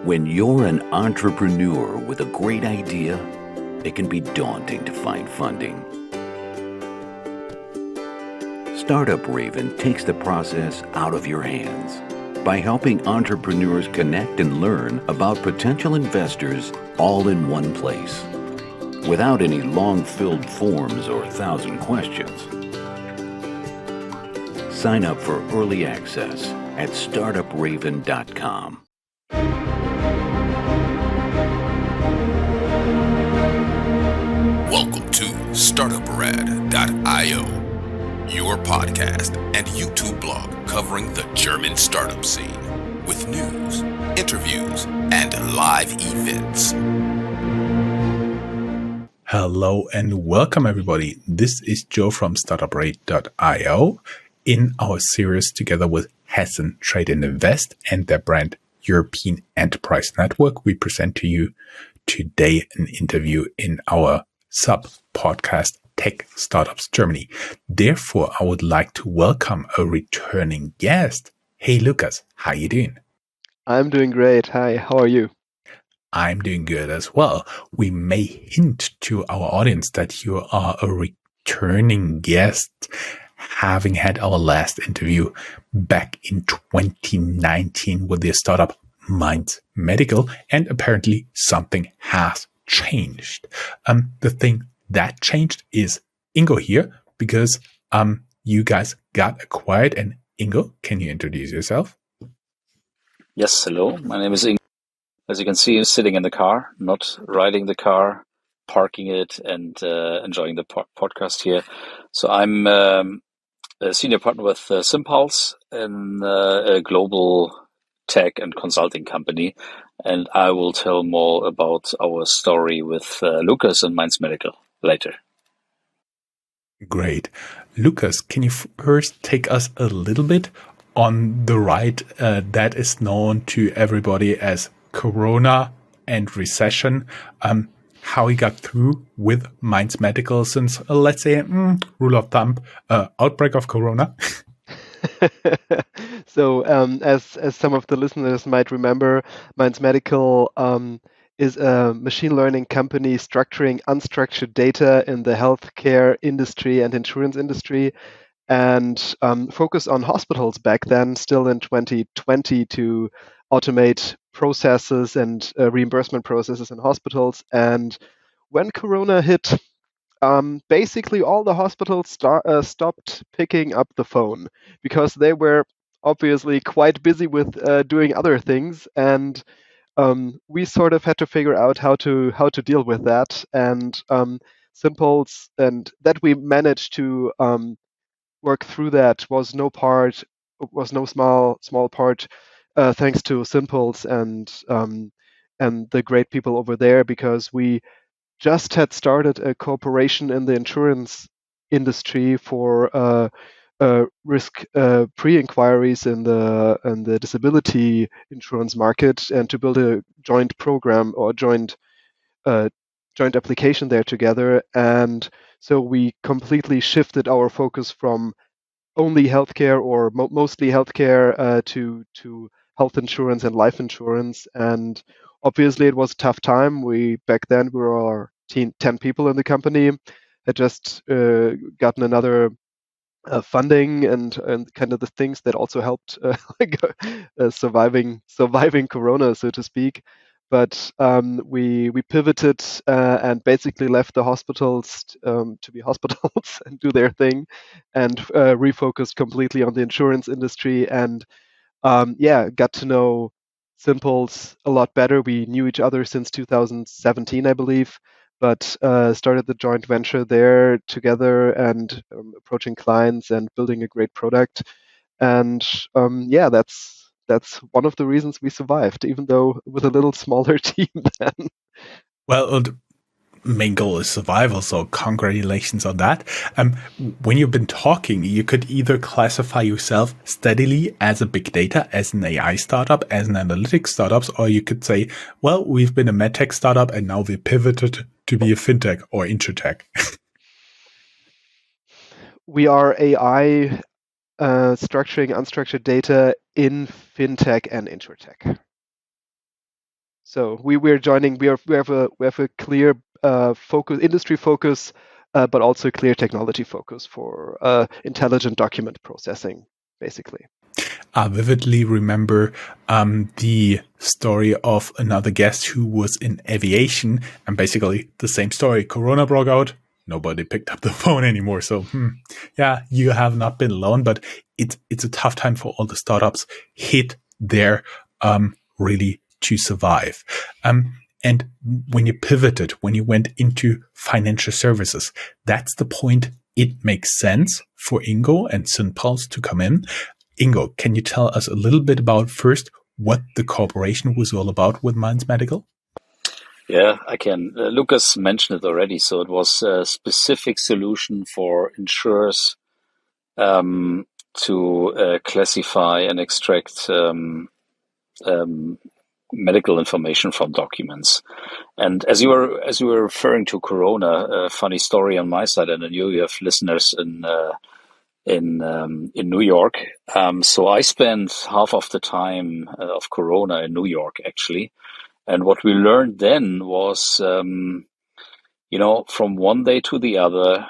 When you're an entrepreneur with a great idea, it can be daunting to find funding. Startup Raven takes the process out of your hands by helping entrepreneurs connect and learn about potential investors all in one place, without any long-filled forms or 1,000 questions. Sign up for early access at Startuprad.io. Welcome to Startuprad.io, your podcast and YouTube blog covering the German startup scene with news, interviews, and live events. Hello and welcome everybody. This is Joe from Startuprad.io in our series together with Hessen Trade and Invest and their brand European Enterprise Network. We present to you today an interview in our sub-podcast Tech Startups Germany. Therefore, I would like to welcome a returning guest. Hey, Lukas, how you doing? I'm doing great. Hi, how are you? I'm doing good as well. We may hint to our audience that you are a returning guest, having had our last interview back in 2019 with the startup Minds Medical, and apparently something has changed. The thing that changed is Ingo here, because you guys got acquired. And Ingo, can you introduce yourself? Yes, hello. My name is Ingo. As you can see, I'm sitting in the car, not riding the car, parking it, and enjoying the podcast here. So I'm a senior partner with SYNPULSE, a global tech and consulting company, and I will tell more about our story with Lukas and Minds Medical later. Great. Lukas, can you first take us a little bit on the ride that is known to everybody as Corona and recession, how he got through with Minds Medical since, let's say, rule of thumb, outbreak of Corona? So, as some of the listeners might remember, Minds Medical is a machine learning company structuring unstructured data in the healthcare industry and insurance industry, and focused on hospitals back then, still in 2020, to automate processes and reimbursement processes in hospitals. And when Corona hit, basically all the hospitals stopped picking up the phone because they were obviously quite busy with doing other things, and we sort of had to figure out how to deal with that. And SYNPULSE, and that we managed to work through that was no small part, thanks to SYNPULSE and the great people over there, because we just had started a cooperation in the insurance industry for risk pre-inquiries in the disability insurance market, and to build a joint program or joint application there together. And so we completely shifted our focus from only healthcare or mostly healthcare to health insurance and life insurance. And obviously it was a tough time. Back then we were 10 people in the company, had just gotten another funding and kind of the things that also helped surviving Corona, so to speak. But we pivoted and basically left the hospitals to be hospitals and do their thing, and refocused completely on the insurance industry. And got to know SYNPULSE a lot better. We knew each other since 2017, I believe, but started the joint venture there together, and approaching clients and building a great product. And that's one of the reasons we survived, even though with a little smaller team then. Well, the main goal is survival, so congratulations on that. When you've been talking, you could either classify yourself steadily as a big data, as an AI startup, as an analytics startup, or you could say, well, we've been a medtech startup and now we pivoted to be a fintech or insurtech. We are AI structuring unstructured data in fintech and insurtech. So we're joining. We have a clear focus, industry focus, but also a clear technology focus for intelligent document processing, basically. I vividly remember the story of another guest who was in aviation, and basically the same story. Corona broke out. Nobody picked up the phone anymore. So, yeah, you have not been alone, but it's a tough time for all the startups hit there really to survive. And when you pivoted, when you went into financial services, that's the point. It makes sense for Ingo and SYNPULSE to come in. Ingo, can you tell us a little bit about first what the cooperation was all about with Minds Medical? Yeah, I can. Lukas mentioned it already. So it was a specific solution for insurers to classify and extract medical information from documents. And as you were referring to Corona, a funny story on my side, and I know you have listeners in New York. So I spent half of the time of Corona in New York, actually. And what we learned then was, from one day to the other,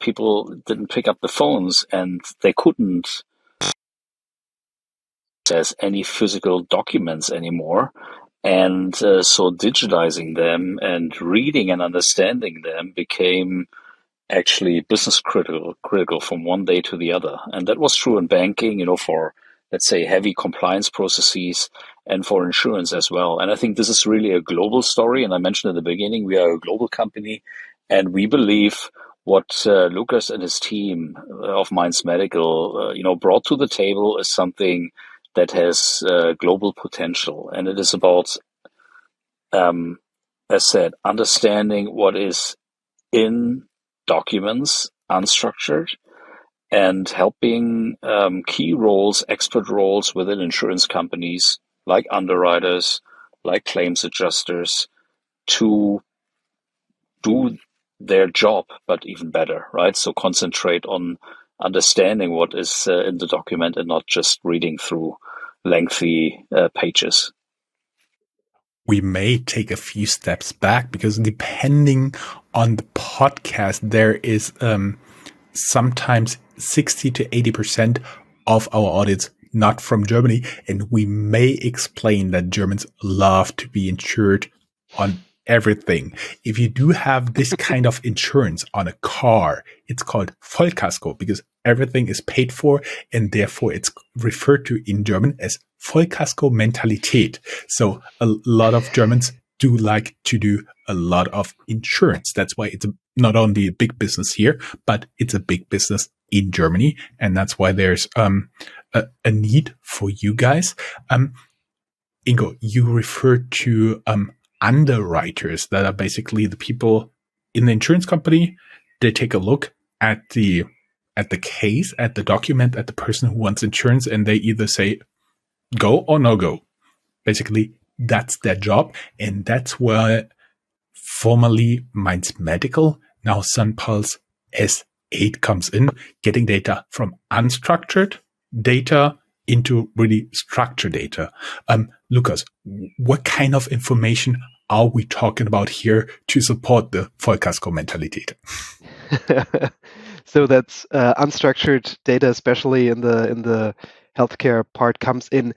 people didn't pick up the phones and they couldn't access any physical documents anymore. And so digitizing them and reading and understanding them became actually business critical from one day to the other. And that was true in banking, for, let's say, heavy compliance processes and for insurance as well. And I think this is really a global story. And I mentioned at the beginning, we are a global company and we believe what Lukas and his team of Minds Medical, brought to the table is something that has global potential. And it is about, as said, understanding what is in documents, unstructured, and helping key roles, expert roles within insurance companies like underwriters, like claims adjusters, to do their job, but even better, right? So concentrate on understanding what is in the document and not just reading through lengthy pages. We may take a few steps back because depending on the podcast, there is sometimes 60 to 80% of our audience not from Germany. And we may explain that Germans love to be insured on everything. If you do have this kind of insurance on a car, it's called Vollkasko because everything is paid for and therefore it's referred to in German as Vollkasko-Mentalität. So a lot of Germans do like to do a lot of insurance. That's why it's not only a big business here, but it's a big business in Germany. And that's why there's a need for you guys. Ingo, you referred to underwriters that are basically the people in the insurance company. They take a look at the case, at the document, at the person who wants insurance, and they either say go or no go. Basically, that's their job, and that's where formerly Minds Medical, now SYNPULSE S8 comes in, getting data from unstructured data into really structured data. Lukas, what kind of information are we talking about here to support the Vollkasko-Mentalität? So that's unstructured data, especially in the healthcare part, comes in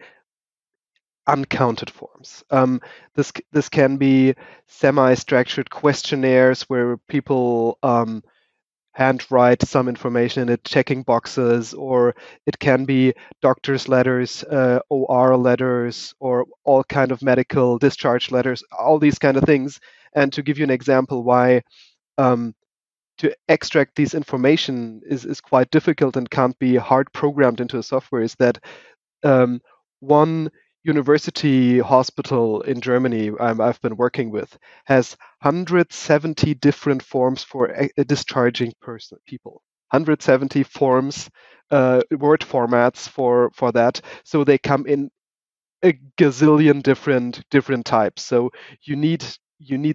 uncounted forms. This can be semi-structured questionnaires where people handwrite some information in it, checking boxes, or it can be doctor's letters, OR letters, or all kind of medical discharge letters, all these kind of things. And to give you an example why to extract this information is quite difficult and can't be hard programmed into a software is that one university hospital in Germany I've been working with has 170 different forms for discharging people. 170 forms, word formats for that. So they come in a gazillion different types. So you need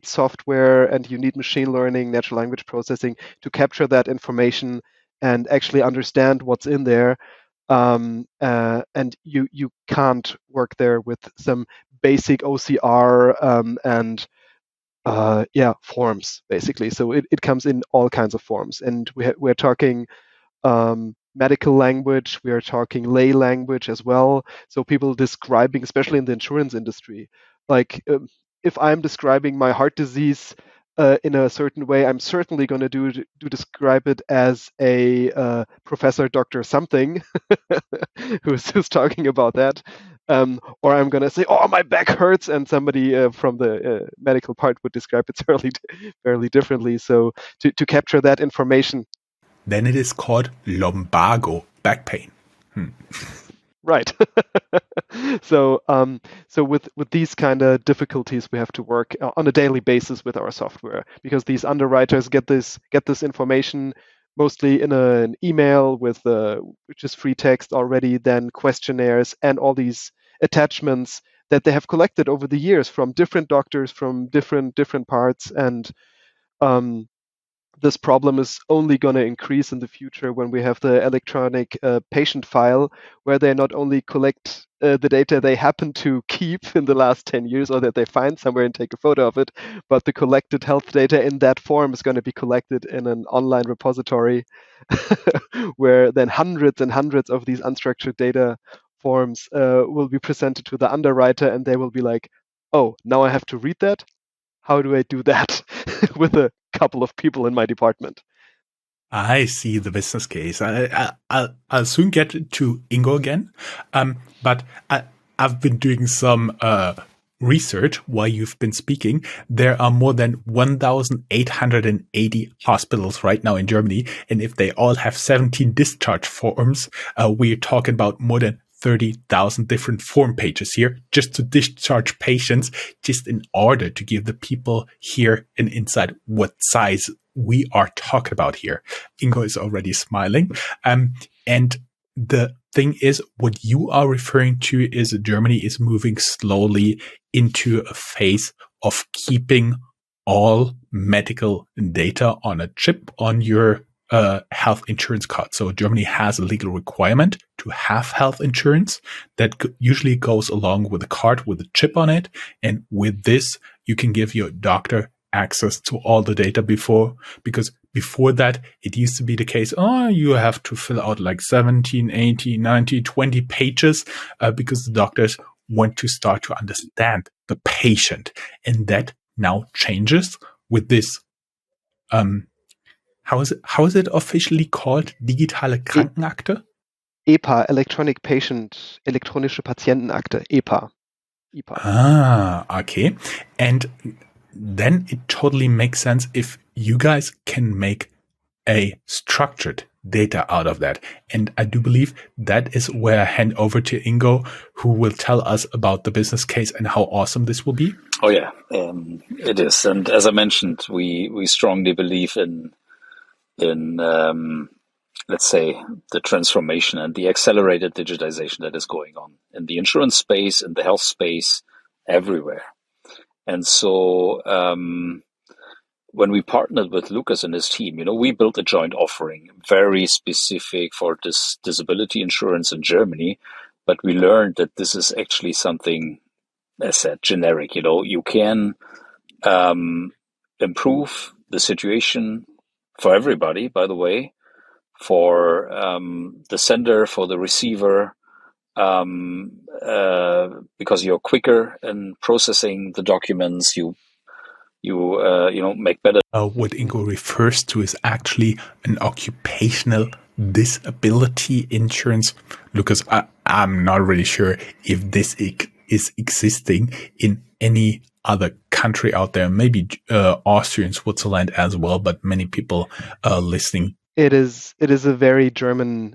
software and you need machine learning, natural language processing to capture that information and actually understand what's in there. And you can't work there with some basic OCR and forms, basically. So it comes in all kinds of forms. And we're talking medical language, we are talking lay language as well. So people describing, especially in the insurance industry, like if I'm describing my heart disease in a certain way, I'm certainly going to describe it as a professor, doctor something, who's talking about that. Or I'm going to say, oh, my back hurts, and somebody from the medical part would describe it fairly differently. So to capture that information. Then it is called lumbago, back pain. Right. So with these kind of difficulties, we have to work on a daily basis with our software, because these underwriters get this information mostly in an email with which is free text already, then questionnaires and all these attachments that they have collected over the years from different doctors from different parts, and this problem is only going to increase in the future when we have the electronic patient file, where they not only collect the data they happen to keep in the last 10 years or that they find somewhere and take a photo of it, but the collected health data in that form is going to be collected in an online repository where then hundreds and hundreds of these unstructured data forms will be presented to the underwriter, and they will be like, oh, now I have to read that? How do I do that with a couple of people in my department? I see the business case. I'll soon get to Ingo again. But I've been doing some research while you've been speaking. There are more than 1,880 hospitals right now in Germany. And if they all have 17 discharge forms, we're talking about more than 30,000 different form pages here just to discharge patients, just in order to give the people here an insight what size we are talking about here. Ingo is already smiling. And the thing is, what you are referring to is Germany is moving slowly into a phase of keeping all medical data on a chip on your health insurance card. So Germany has a legal requirement to have health insurance that usually goes along with a card with a chip on it. And with this, you can give your doctor access to all the data because before that, it used to be the case, you have to fill out like 17, 18, 19, 20 pages because the doctors want to start to understand the patient. And that now changes with this how is it officially called? Digitale Krankenakte? EPA, elektronische Patientenakte, EPA. Okay. And then it totally makes sense if you guys can make a structured data out of that. And I do believe that is where I hand over to Ingo, who will tell us about the business case and how awesome this will be. Oh yeah, it is. And as I mentioned, we strongly believe in let's say the transformation and the accelerated digitization that is going on in the insurance space, in the health space, everywhere. And so when we partnered with Lukas and his team, we built a joint offering very specific for disability insurance in Germany, but we learned that this is actually something, as said, generic. You can improve the situation for everybody, by the way, for the sender, for the receiver, because you're quicker in processing the documents. You make better. What Ingo refers to is actually an occupational disability insurance. Lucas, I'm not really sure if this is existing in any other country out there, maybe Austria and Switzerland as well, but many people listening. It is a very German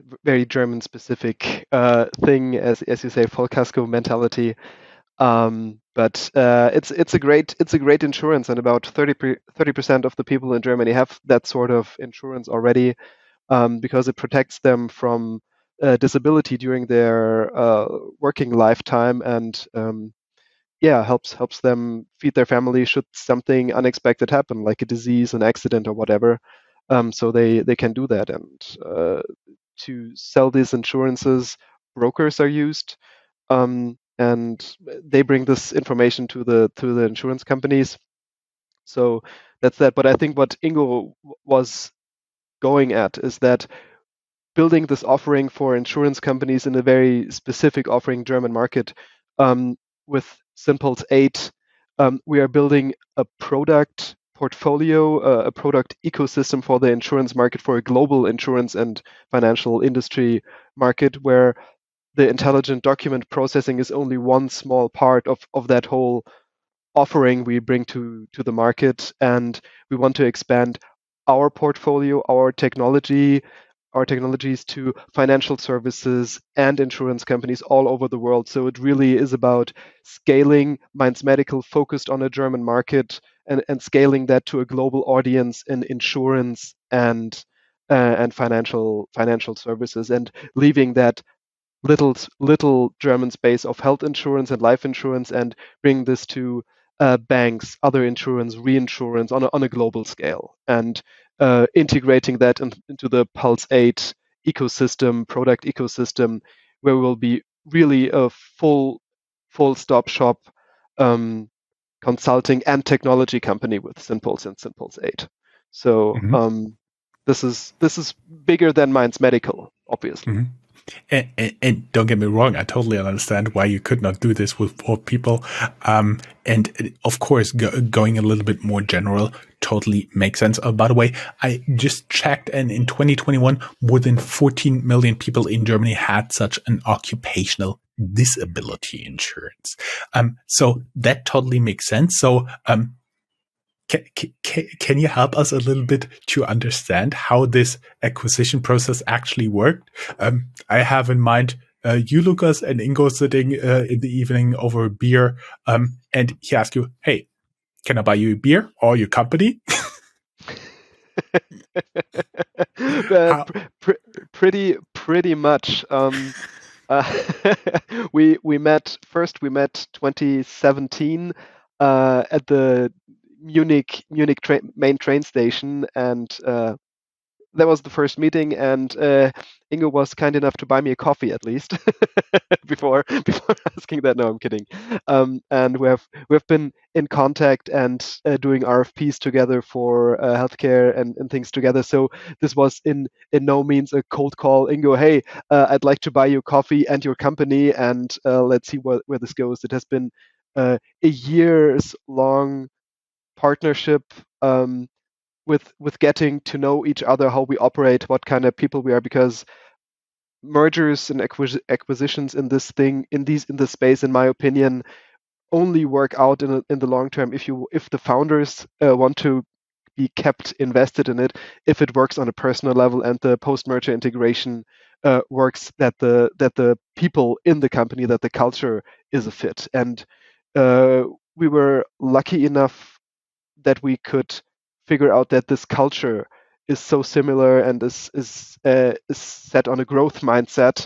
specific thing, as you say, Vollkasko mentality. But it's a great insurance, and about 30% of the people in Germany have that sort of insurance already, because it protects them from disability during their working lifetime, and helps them feed their family should something unexpected happen, like a disease, an accident, or whatever. So they can do that, and to sell these insurances, brokers are used. and they bring this information to the insurance companies. So that's that. But I think what Ingo was going at is that building this offering for insurance companies in a very specific offering German market, with SYNPULSE 8, we are building a product portfolio, a product ecosystem for the insurance market, for a global insurance and financial industry market, where the intelligent document processing is only one small part of that whole offering we bring to the market. And we want to expand our portfolio, our technologies to financial services and insurance companies all over the world. So it really is about scaling Mainz Medical, focused on a German market, and scaling that to a global audience in insurance and financial services, and leaving that little German space of health insurance and life insurance, and bring this to banks, other insurance, reinsurance on a global scale, and integrating that into the Pulse 8 ecosystem, product ecosystem, where we'll be really a full stop shop consulting and technology company with SYNPULSE and SYNPULSE 8. So this is bigger than Mainz Medical, obviously. Mm-hmm. And don't get me wrong, I totally understand why you could not do this with 4 people. And of course, going a little bit more general totally makes sense. By the way, I just checked, and in 2021, more than 14 million people in Germany had such an occupational disability insurance. So that totally makes sense. So, can you help us a little bit to understand how this acquisition process actually worked? I have in mind you, Lukas, and Ingo sitting in the evening over a beer, and he asks you, "Hey, can I buy you a beer or your company?" Pretty much. We met 2017 at the Munich main train station, and that was the first meeting. And Ingo was kind enough to buy me a coffee, at least, before asking that. No, I'm kidding. And we've been in contact and doing RFPs together for healthcare and things together. So this was in no means a cold call. Ingo, hey, I'd like to buy you coffee and your company, and let's see where this goes. It has been a years long partnership, with getting to know each other, how we operate, what kind of people we are, because mergers and acquisitions in this space, in my opinion, only work out in the long term if the founders want to be kept invested in it, if it works on a personal level, and the post-merger integration works, that the people in the company, that the culture is a fit. And we were lucky enough that we could figure out that this culture is so similar, and is set on a growth mindset,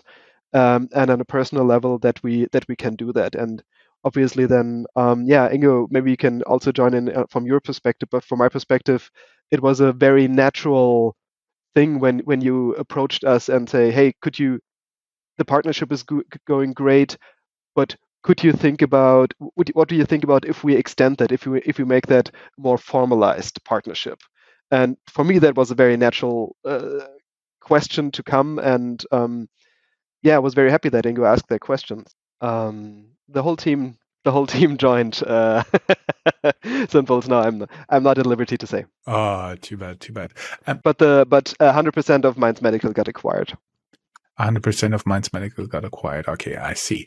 and on a personal level, that we can do that. And obviously then, Ingo, maybe you can also join in from your perspective, but from my perspective, it was a very natural thing when you approached us and say, hey, the partnership is going great, but what do you think about if we extend that, if we make that more formalized partnership? And for me, that was a very natural question to come. And I was very happy that Ingo asked that question. The whole team joined SYNPULSE. No, I'm not at liberty to say. Oh, too bad. But 100% of Mainz Medical got acquired. 100% of Mainz Medical got acquired. Okay, I see.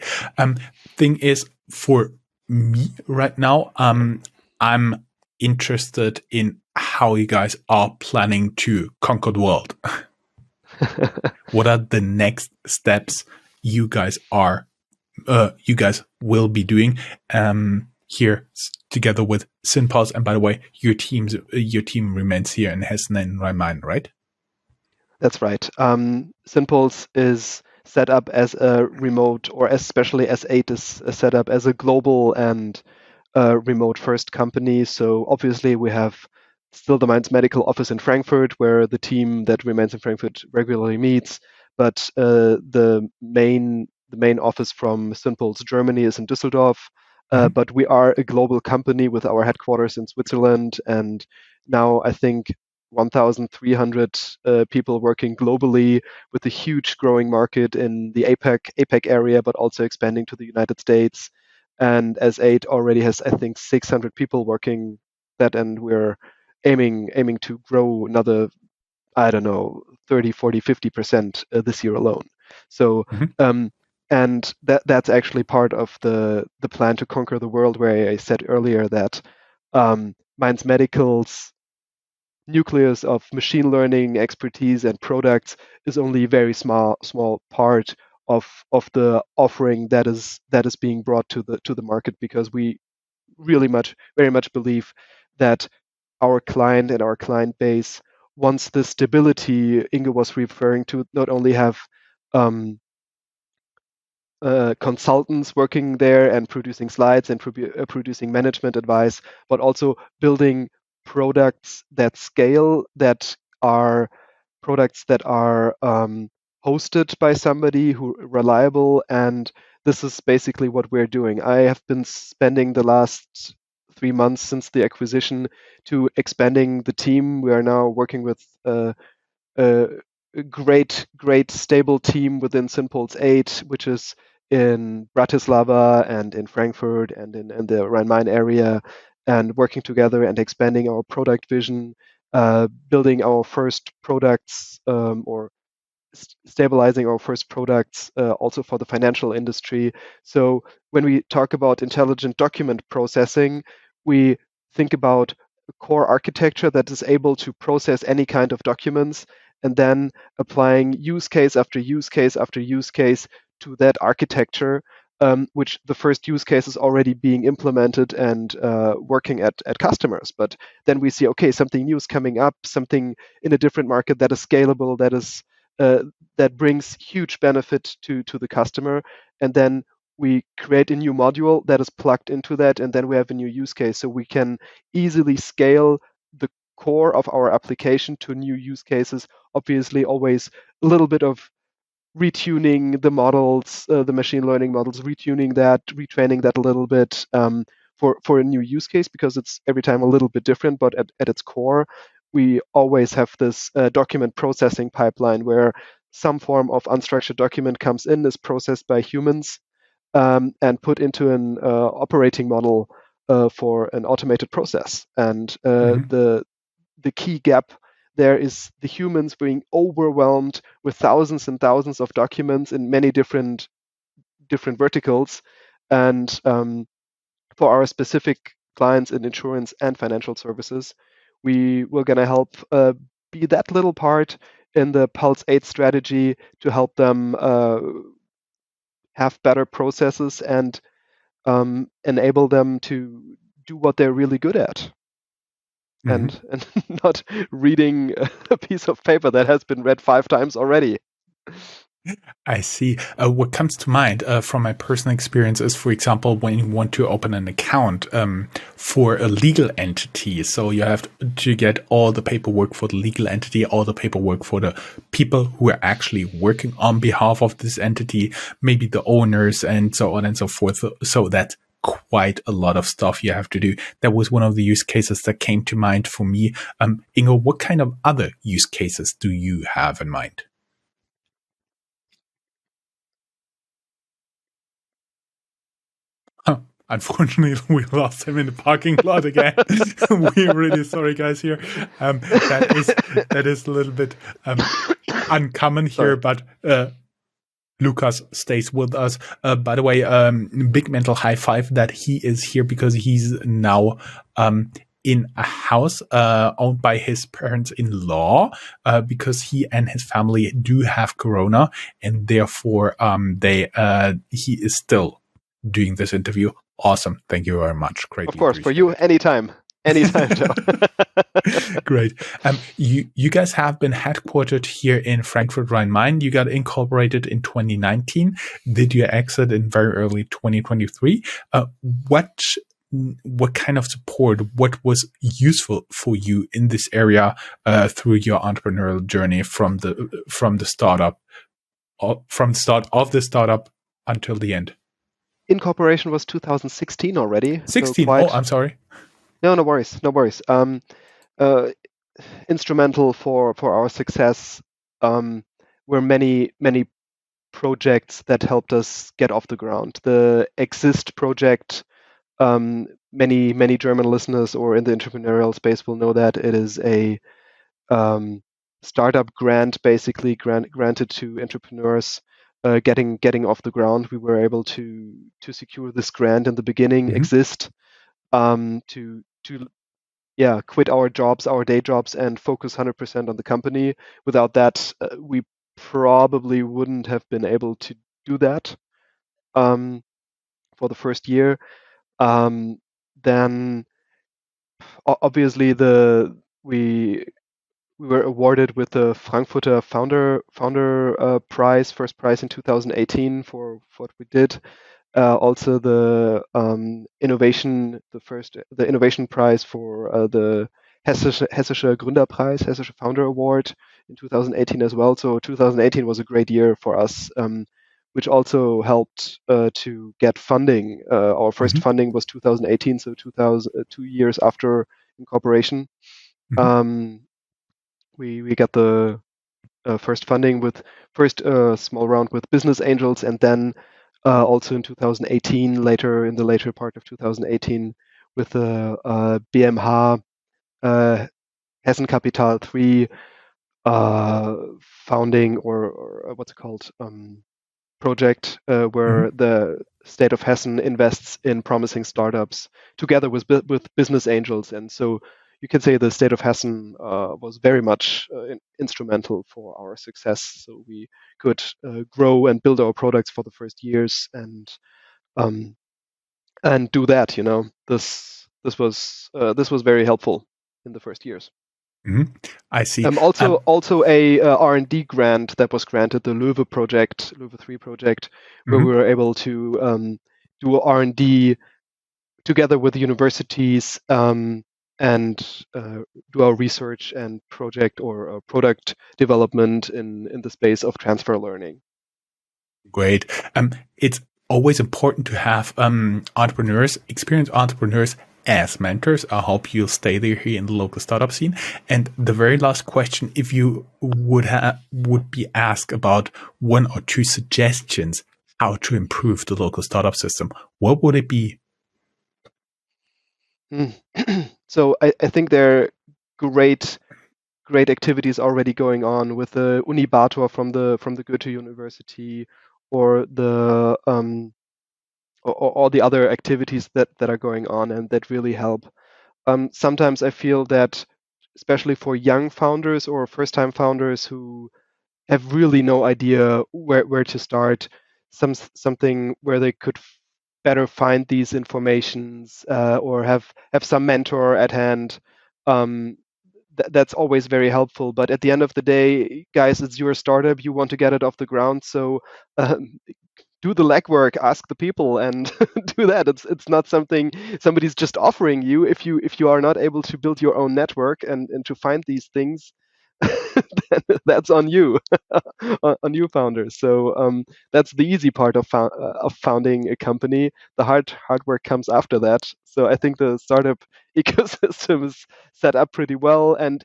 Thing is, for me right now, I'm interested in how you guys are planning to conquer the world. What are the next steps you guys will be doing here together with SYNPULSE? And by the way, your team remains here in Hessen and Rhine-Main, right? That's right. SYNPULSE is set up as a remote, or especially S8 is set up as a global and remote first company. So obviously we have still the Mainz Medical office in Frankfurt, where the team that remains in Frankfurt regularly meets. But the the main office from SYNPULSE Germany is in Düsseldorf, but we are a global company with our headquarters in Switzerland, and now I think 1,300 people working globally, with a huge growing market in the APAC area, but also expanding to the United States. And S8 already has, I think, 600 people working that, and we're aiming to grow another, I don't know, 30, 40, 50% this year alone. So, and that's actually part of the plan to conquer the world, where I said earlier that Mainz Medical's nucleus of machine learning expertise and products is only a very small part of the offering that is being brought to the market, because we very much believe that our client and our client base wants the stability Ingo was referring to, not only have consultants working there and producing slides and producing management advice, but also building products that scale, that are products that are hosted by somebody who reliable. And this is basically what we're doing. I have been spending the last 3 months since the acquisition to expanding the team. We are now working with a great stable team within SYNPULSE 8, which is in Bratislava and in Frankfurt and in the Rhine-Main area, and working together and expanding our product vision, building our first products, or stabilizing our first products, also for the financial industry. So when we talk about intelligent document processing, we think about a core architecture that is able to process any kind of documents, and then applying use case after use case after use case to that architecture, which the first use case is already being implemented and working at customers. But then we see, okay, something new is coming up, something in a different market that is scalable, that brings huge benefit to the customer, and then we create a new module that is plugged into that, and then we have a new use case. So we can easily scale the core of our application to new use cases. Obviously, always a little bit of retuning the models, the machine learning models, retuning that, retraining that a little bit for a new use case, because it's every time a little bit different. But at its core, we always have this document processing pipeline where some form of unstructured document comes in, is processed by humans, and put into an operating model for an automated process. And the key gap there is the humans being overwhelmed with thousands and thousands of documents in many different verticals. And for our specific clients in insurance and financial services, we're going to help be that little part in the Pulse 8 strategy to help them have better processes and enable them to do what they're really good at. And not reading a piece of paper that has been read 5 times already. I see. What comes to mind from my personal experience is, for example, when you want to open an account for a legal entity. So you have to get all the paperwork for the legal entity, all the paperwork for the people who are actually working on behalf of this entity, maybe the owners, and so on and so forth. So that's quite a lot of stuff you have to do. That was one of the use cases that came to mind for me. Ingo, what kind of other use cases do you have in mind? Unfortunately, we lost him in the parking lot again. We're really sorry, guys. Here, that is a little bit uncommon here, but Lukas stays with us. By the way, big mental high five that he is here, because he's now in a house owned by his parents-in-law, because he and his family do have corona, and therefore he is still doing this interview. Awesome. Thank you very much. Great. Of course, for you, anytime. Anytime, Joe. Great. You guys have been headquartered here in Frankfurt, Rhine-Main. You got incorporated in 2019. Did you exit in very early 2023? What kind of support, what was useful for you in this area through your entrepreneurial journey from the start of the startup until the end? Incorporation was 2016 already. 16. So quite. Oh, I'm sorry. No worries. No worries. Instrumental for our success were many projects that helped us get off the ground. The Exist project, many German listeners or in the entrepreneurial space will know that it is a startup grant, basically granted to entrepreneurs getting off the ground. We were able to secure this grant in the beginning. Exist to quit our day jobs and focus 100% on the company. Without that, we probably wouldn't have been able to do that for the first year. Then obviously we were awarded with the Frankfurter Founder Prize, first prize in 2018 for what we did. Also the innovation prize for the Hessische Gründerpreis, Hessische Founder Award in 2018 as well. So 2018 was a great year for us, which also helped to get funding. Our first funding was 2018, so 2 years after incorporation. We got the first funding with first small round with business angels, and then also in 2018, in the later part of 2018, with the BMH Hessen Capital 3 founding or what's it called project where the state of Hessen invests in promising startups together with business angels, and so you can say the state of Hessen was very much instrumental for our success. So we could grow and build our products for the first years and do that. This was very helpful in the first years. I see. Also a R&D grant that was granted, the Löwe project, Löwe 3 project, where we were able to do R&D together with the universities and do our research and project or product development in the space of transfer learning. Great. It's always important to have experienced entrepreneurs as mentors. I hope you'll stay there here in the local startup scene. And the very last question, if you would be asked about 1 or 2 suggestions how to improve the local startup system, what would it be? So I think there are great activities already going on with the Unibator from the Goethe University, or the or all the other activities that are going on and that really help. Sometimes I feel that, especially for young founders or first-time founders who have really no idea where to start, something where they could better find these informations or have some mentor at hand. That's always very helpful. But at the end of the day, guys, it's your startup. You want to get it off the ground, so do the legwork, ask the people, and do that. It's not something somebody's just offering you. If you are not able to build your own network and to find these things, then that's on you, on you founders. So that's the easy part of founding a company. The hard work comes after that. So I think the startup ecosystem is set up pretty well, and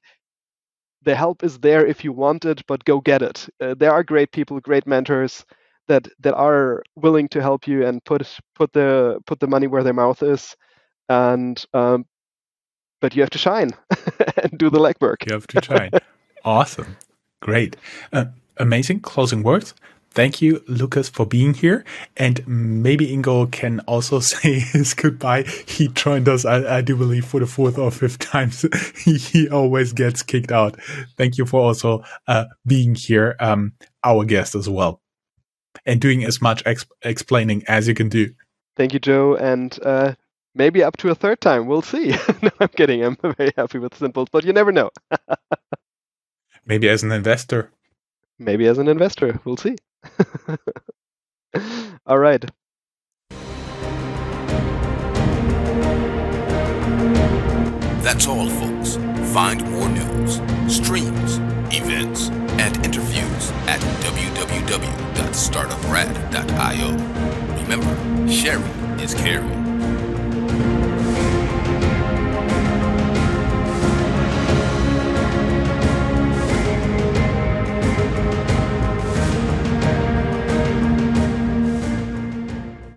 the help is there if you want it, but go get it. There are great people, great mentors that are willing to help you and put the money where their mouth is, and but you have to shine and do the legwork. You have to shine. Awesome. Great. Amazing closing words. Thank you, Lukas, for being here. And maybe Ingo can also say his goodbye. He joined us, I do believe, for the 4th or 5th time. He always gets kicked out. Thank you for also being here, our guest as well, and doing as much explaining as you can do. Thank you, Joe. And maybe up to a 3rd time. We'll see. No, I'm kidding. I'm very happy with SYNPULSE, but you never know. Maybe as an investor. Maybe as an investor. We'll see. All right. That's all, folks. Find more news, streams, events, and interviews at www.startuprad.io. Remember, sharing is caring.